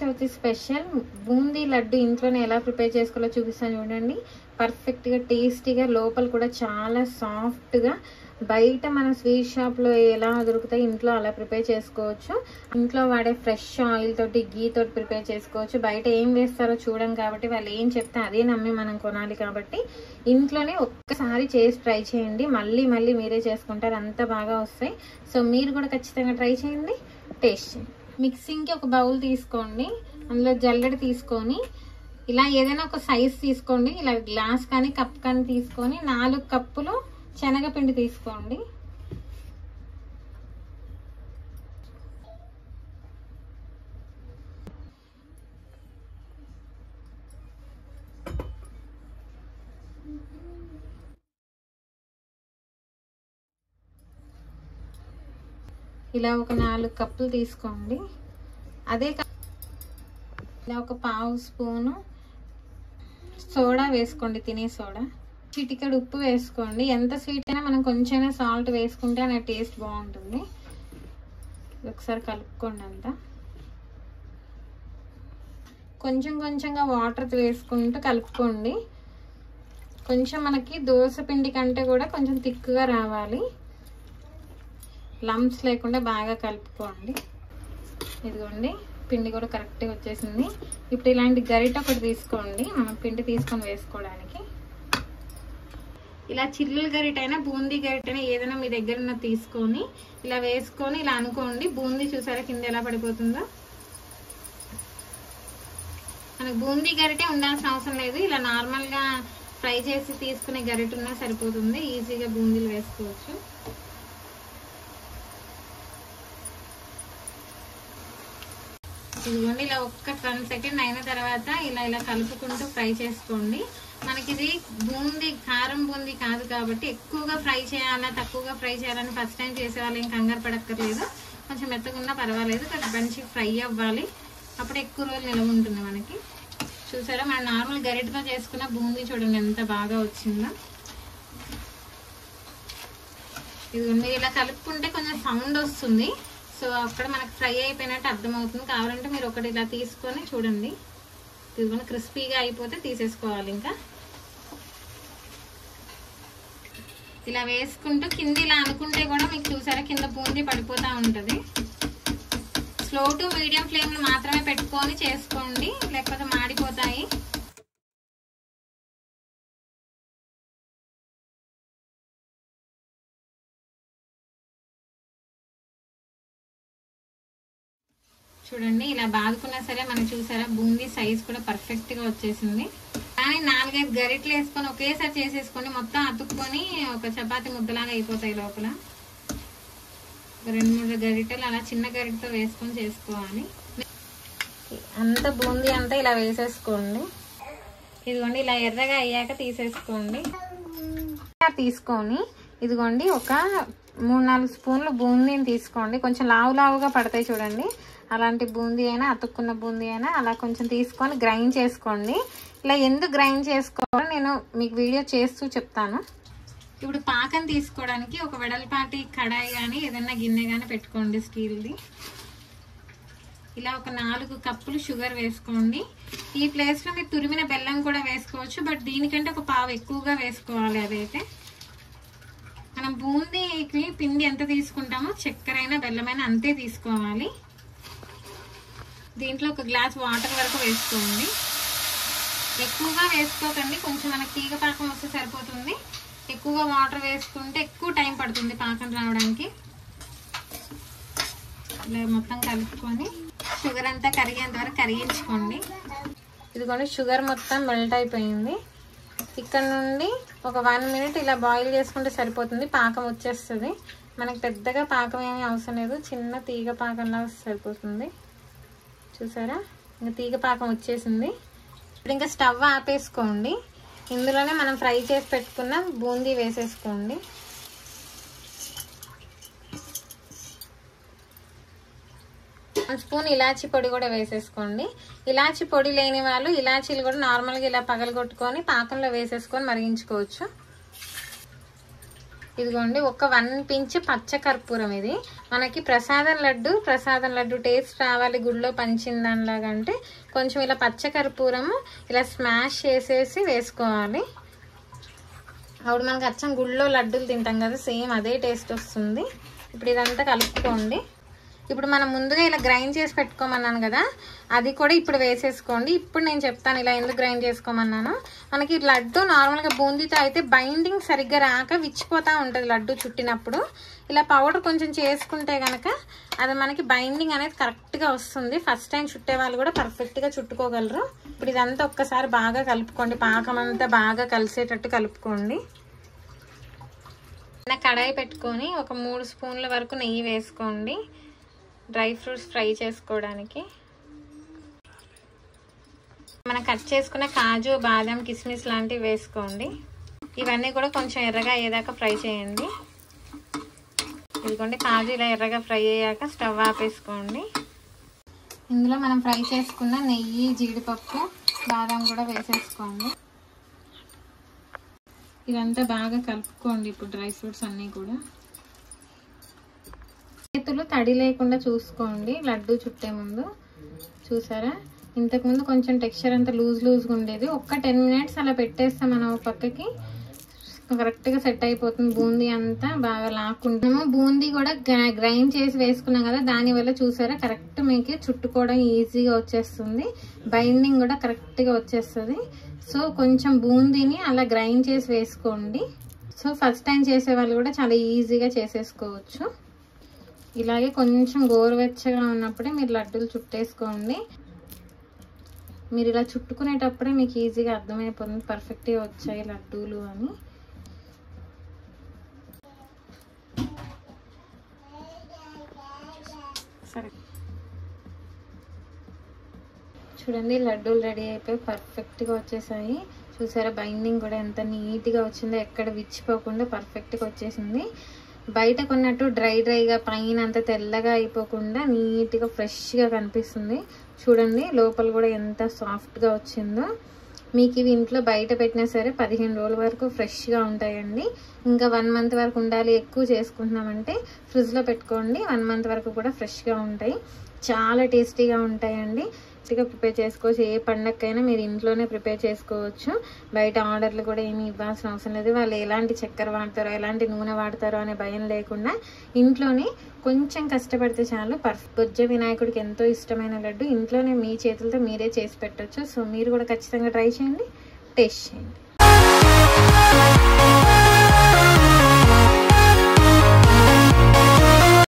Chavithi special boondi laddu ఇంట్లోనే ఎలా prepare చేసుకోవాలో చూపిస్తాను చూడండి. పర్ఫెక్ట్గా టేస్టీగా లోపల కూడా చాలా సాఫ్ట్గా బయట మన స్వీట్ షాప్లో ఎలా దొరుకుతాయి ఇంట్లో అలా ప్రిపేర్ చేసుకోవచ్చు. ఇంట్లో వాడే ఫ్రెష్ ఆయిల్ తోటి గీ తోటి ప్రిపేర్ చేసుకోవచ్చు. బయట ఏం వేస్తారో చూడం కాబట్టి వాళ్ళు ఏం చెప్తే అదే నమ్మి మనం కొనాలి. కాబట్టి ఇంట్లోనే ఒక్కసారి చేసి ట్రై చేయండి. మళ్ళీ మళ్ళీ మీరే చేసుకుంటారు, అంత బాగా వస్తాయి. సో మీరు కూడా ఖచ్చితంగా ట్రై చేయండి, టేస్ట్ చేయండి. మిక్సింగ్కి ఒక బౌల్ తీసుకోండి, అందులో జల్లెడ తీసుకొని ఇలా ఏదైనా ఒక సైజ్ తీసుకోండి. ఇలా గ్లాస్ కానీ కప్ కానీ తీసుకొని 4 కప్పులు శనగపిండి తీసుకోండి. ఇలా ఒక 4 కప్పులు తీసుకోండి. అదే ఇలా ఒక 1/2 స్పూను సోడా వేసుకోండి, తినే సోడా. చిటికెడు ఉప్పు వేసుకోండి. ఎంత స్వీట్ అయినా మనం కొంచెమైనా సాల్ట్ వేసుకుంటే నా టేస్ట్ బాగుంటుంది. ఒకసారి కలుపుకోండి అంతా. కొంచెం కొంచెంగా వాటర్ వేసుకుంటూ కలుపుకోండి. కొంచెం మనకి దోశ పిండి కంటే కూడా కొంచెం థిక్గా రావాలి. లంప్స్ లేకుండా బాగా కలుపుకోండి. ఇదిగోండి, పిండి కూడా కరెక్ట్గా వచ్చేసింది. ఇప్పుడు ఇలాంటి గరిట ఒకటి తీసుకోండి, మనం పిండి తీసుకొని వేసుకోవడానికి. ఇలా చిల్లుల గరిట అయినా బూందీ గరిట అయినా ఏదైనా మీ దగ్గర ఉన్న తీసుకొని ఇలా వేసుకొని ఇలా అనుకోండి. బూందీ చూసారా కింద ఎలా పడిపోతుందో. మనకు బూందీ గరిటే ఉండాల్సిన అవసరం లేదు. ఇలా నార్మల్గా ఫ్రై చేసి తీసుకునే గరిట ఉన్నా సరిపోతుంది. ఈజీగా బూందీలు వేసుకోవచ్చు. ఇదిగోండి, ఇలా ఒక్క 1 సెకండ్ అయిన తర్వాత ఇలా ఇలా కలుపుకుంటూ ఫ్రై చేసుకోండి. మనకి ఇది బూందీ కారం బూందీ కాదు కాబట్టి ఎక్కువగా ఫ్రై చేయాలా తక్కువగా ఫ్రై చేయాలని ఫస్ట్ టైం చేసే వాళ్ళు ఏం కంగారు పడక్కర్లేదు. కొంచెం మెత్తగున్నా పర్వాలేదు, కొంచెం మంచి ఫ్రై అవ్వాలి. అప్పుడు ఎక్కువ రోజులు నిలవ ఉంటుంది మనకి. చూసారా, మన నార్మల్ గరిటతో చేసుకున్న బూందీ చూడండి ఎంత బాగా వచ్చిందో. ఇదిగోండి, ఇలా కలుపుకుంటే కొంచెం సౌండ్ వస్తుంది. సో అక్కడ మనకు ఫ్రై అయిపోయినట్టు అర్థమవుతుంది. కావాలంటే మీరు ఒకటి ఇలా తీసుకొని చూడండి. ఇదిగోండి, క్రిస్పీగా అయిపోతే తీసేసుకోవాలి. ఇంకా ఇలా వేసుకుంటూ కింద ఇలా అనుకుంటే కూడా మీకు చూసారా కింద బూందీ పడిపోతూ ఉంటుంది. స్లో టు మీడియం ఫ్లేమ్లు మాత్రమే పెట్టుకొని చేసుకోండి, లేకపోతే మాడిపోతాయి. చూడండి, ఇలా బాదుకున్నా సరే మనం చూసారా బూందీ సైజ్ కూడా పర్ఫెక్ట్ గా వచ్చేసింది. కానీ 4-5 గరిటలు వేసుకొని ఒకేసారి చేసేసుకొని మొత్తం అతుక్కొని ఒక చపాతీ ముద్దలాగా అయిపోతాయి లోపల. 2-3 గరిటలు అలా చిన్న గరిటతో వేసుకొని చేసుకోవాలి. అంత బూందీ అంతా ఇలా వేసేసుకోండి. ఇదిగోండి, ఇలా ఎర్రగా అయ్యాక తీసేసుకోండి. తీసుకొని ఇదిగోండి ఒక 3-4 స్పూన్లు బూందీని తీసుకోండి. కొంచెం లావుగా పడతాయి చూడండి. అలాంటి బూందీ అయినా అతుక్కున్న బూందీ అయినా అలా కొంచెం తీసుకొని గ్రైండ్ చేసుకోండి. ఇలా ఎందుకు గ్రైండ్ చేసుకోవాలో నేను మీకు వీడియో చేస్తూ చెప్తాను. ఇప్పుడు పాకం తీసుకోవడానికి ఒక వెడల్పాటి కడాయి కానీ ఏదైనా గిన్నె కానీ పెట్టుకోండి స్టీల్ది. ఇలా ఒక 4 కప్పులు షుగర్ వేసుకోండి. ఈ ప్లేస్లో మీరు తురిమిన బెల్లం కూడా వేసుకోవచ్చు, బట్ దీనికంటే ఒక పావు ఎక్కువగా వేసుకోవాలి. అదైతే మనం బూందీకి పిండి ఎంత తీసుకుంటామో చక్కెర అయినా బెల్లమైనా అంతే తీసుకోవాలి. దీంట్లో ఒక గ్లాస్ వాటర్ వరకు వేసుకోండి. ఎక్కువగా వేసుకోకండి, కొంచెం మనకి తీగ పాకం వస్తే సరిపోతుంది. ఎక్కువగా వాటర్ వేసుకుంటే ఎక్కువ టైం పడుతుంది పాకం రావడానికి. ఇలా మొత్తం కలుపుకొని షుగర్ అంతా కరిగేంత వరకు కరిగించుకోండి. ఇదిగోండి, షుగర్ మొత్తం మెల్ట్ అయిపోయింది. ఇక్కడ నుండి ఒక 1 మినిట్ ఇలా బాయిల్ చేసుకుంటే సరిపోతుంది. పాకం వచ్చేస్తుంది. మనకి పెద్దగా పాకం ఏమీ అవసరం లేదు, చిన్న తీగ పాకంలా సరిపోతుంది. చూసారా, ఇంకా తీగ పాకం వచ్చేసింది. ఇప్పుడు ఇంకా స్టవ్ ఆపేసుకోండి. ఇందులోనే మనం ఫ్రై చేసి పెట్టుకున్న బూందీ వేసేసుకోండి. స్పూన్ ఇలాచీ పొడి కూడా వేసేసుకోండి. ఇలాచీ పొడి లేని వాళ్ళు ఇలాచీలు కూడా నార్మల్గా ఇలా పగలగొట్టుకొని పాకంలో వేసేసుకొని మరిగించుకోవచ్చు. ఇదిగోండి ఒక 1 పించ్ పచ్చ కర్పూరం. ఇది మనకి ప్రసాదం లడ్డు టేస్ట్ రావాలి గుళ్ళో పంచిన దానిలాగా అంటే కొంచెం ఇలా పచ్చ కర్పూరము ఇలా స్మాష్ చేసేసి వేసుకోవాలి. అప్పుడు మనకి అచ్చం గుళ్ళో లడ్డూలు తింటాం కదా, సేమ్ అదే టేస్ట్ వస్తుంది. ఇప్పుడు ఇదంతా కలుపుకోండి. ఇప్పుడు మనం ముందుగా ఇలా గ్రైండ్ చేసి పెట్టుకోమన్నాను కదా, అది కూడా ఇప్పుడు వేసేసుకోండి. ఇప్పుడు నేను చెప్తాను ఇలా ఎందుకు గ్రైండ్ చేసుకోమన్నాను. మనకి లడ్డు నార్మల్గా బూందీతో అయితే బైండింగ్ సరిగ్గా రాక విచ్చిపోతూ ఉంటుంది లడ్డు చుట్టినప్పుడు. ఇలా పౌడర్ కొంచెం చేసుకుంటే కనుక అది మనకి బైండింగ్ అనేది కరెక్ట్గా వస్తుంది. ఫస్ట్ టైం చుట్టే వాళ్ళు కూడా పర్ఫెక్ట్గా చుట్టుకోగలరు. ఇప్పుడు ఇదంతా ఒక్కసారి బాగా కలుపుకోండి, పాకం అంతా బాగా కలిసేటట్టు కలుపుకోండి. కడాయి పెట్టుకొని ఒక 3 స్పూన్ల వరకు నెయ్యి వేసుకోండి డ్రై ఫ్రూట్స్ ఫ్రై చేసుకోవడానికి. మనం కట్ చేసుకున్న కాజు, బాదం, కిస్మిస్ లాంటివి వేసుకోండి. ఇవన్నీ కూడా కొంచెం ఎర్రగా అయ్యేదాకా ఫ్రై చేయండి. ఇదిగోండి కాజు ఇలా ఎర్రగా ఫ్రై అయ్యాక స్టవ్ ఆపేసుకోండి. ఇందులో మనం ఫ్రై చేసుకున్న నెయ్యి, జీడిపప్పు, బాదం కూడా వేసేసుకోండి. ఇదంతా బాగా కలుపుకోండి. ఇప్పుడు డ్రై ఫ్రూట్స్ అన్నీ కూడా చేతులు తడి లేకుండా చూసుకోండి లడ్డు చుట్టే ముందు. చూసారా, ఇంతకుముందు కొంచెం టెక్స్చర్ అంతా లూజ్గా ఉండేది. ఒక్క 10 మినిట్స్ అలా పెట్టేస్తాం మనం పక్కకి, కరెక్ట్గా సెట్ అయిపోతుంది. బూందీ అంతా బాగా లాక్కుంటాము. బూందీ కూడా గ్రైండ్ చేసి వేసుకున్నాం కదా, దానివల్ల చూసారా కరెక్ట్ మీకు చుట్టుకోవడం ఈజీగా వచ్చేస్తుంది, బైండింగ్ కూడా కరెక్ట్గా వచ్చేస్తుంది. సో కొంచెం బూందీని అలా గ్రైండ్ చేసి వేసుకోండి. సో ఫస్ట్ టైం చేసే వాళ్ళు కూడా చాలా ఈజీగా చేసేసుకోవచ్చు. ఇలాగే కొంచెం గోరువెచ్చగా ఉన్నప్పుడే మీరు లడ్డూలు చుట్టేసుకోండి. మీరు ఇలా చుట్టుకునేటప్పుడే మీకు ఈజీగా అర్థమైపోతుంది పర్ఫెక్ట్గా వచ్చాయి లడ్డూలు అని. సరే చూడండి, లడ్డూలు రెడీ అయిపోయి పర్ఫెక్ట్గా వచ్చేసాయి. చూసారా బైండింగ్ కూడా ఎంత నీట్గా వచ్చిందో, ఎక్కడ విచ్చిపోకుండా పర్ఫెక్ట్గా వచ్చేసింది. బయట కొన్నట్టు డ్రైగా పైన అంత తెల్లగా అయిపోకుండా నీట్గా ఫ్రెష్గా కనిపిస్తుంది. చూడండి లోపల కూడా ఎంత సాఫ్ట్గా వచ్చిందో. మీకు ఇవి ఇంట్లో బయట పెట్టినా సరే 15 రోజుల వరకు ఫ్రెష్గా ఉంటాయండి. ఇంకా 1 మంత్ వరకు ఉండాలి, ఎక్కువ చేసుకుంటున్నామంటే ఫ్రిడ్జ్లో పెట్టుకోండి, 1 మంత్ వరకు కూడా ఫ్రెష్గా ఉంటాయి. చాలా టేస్టీగా ఉంటాయండి. ప్రిపేర్ చేసుకోవచ్చు. ఏ పండగకైనా మీరు ఇంట్లోనే ప్రిపేర్ చేసుకోవచ్చు. బయట ఆర్డర్లు కూడా ఏమి ఇవ్వాల్సిన అవసరం లేదు. వాళ్ళు ఎలాంటి చక్కెర వాడతారో, ఎలాంటి నూనె వాడతారో అనే భయం లేకుండా ఇంట్లోనే కొంచెం కష్టపడితే చాలు బొజ్జ వినాయకుడికి ఎంతో ఇష్టమైన లడ్డు ఇంట్లోనే మీ చేతులతో మీరే చేసి పెట్టచ్చు. సో మీరు కూడా ఖచ్చితంగా ట్రై చేయండి, టేస్ట్ చేయండి.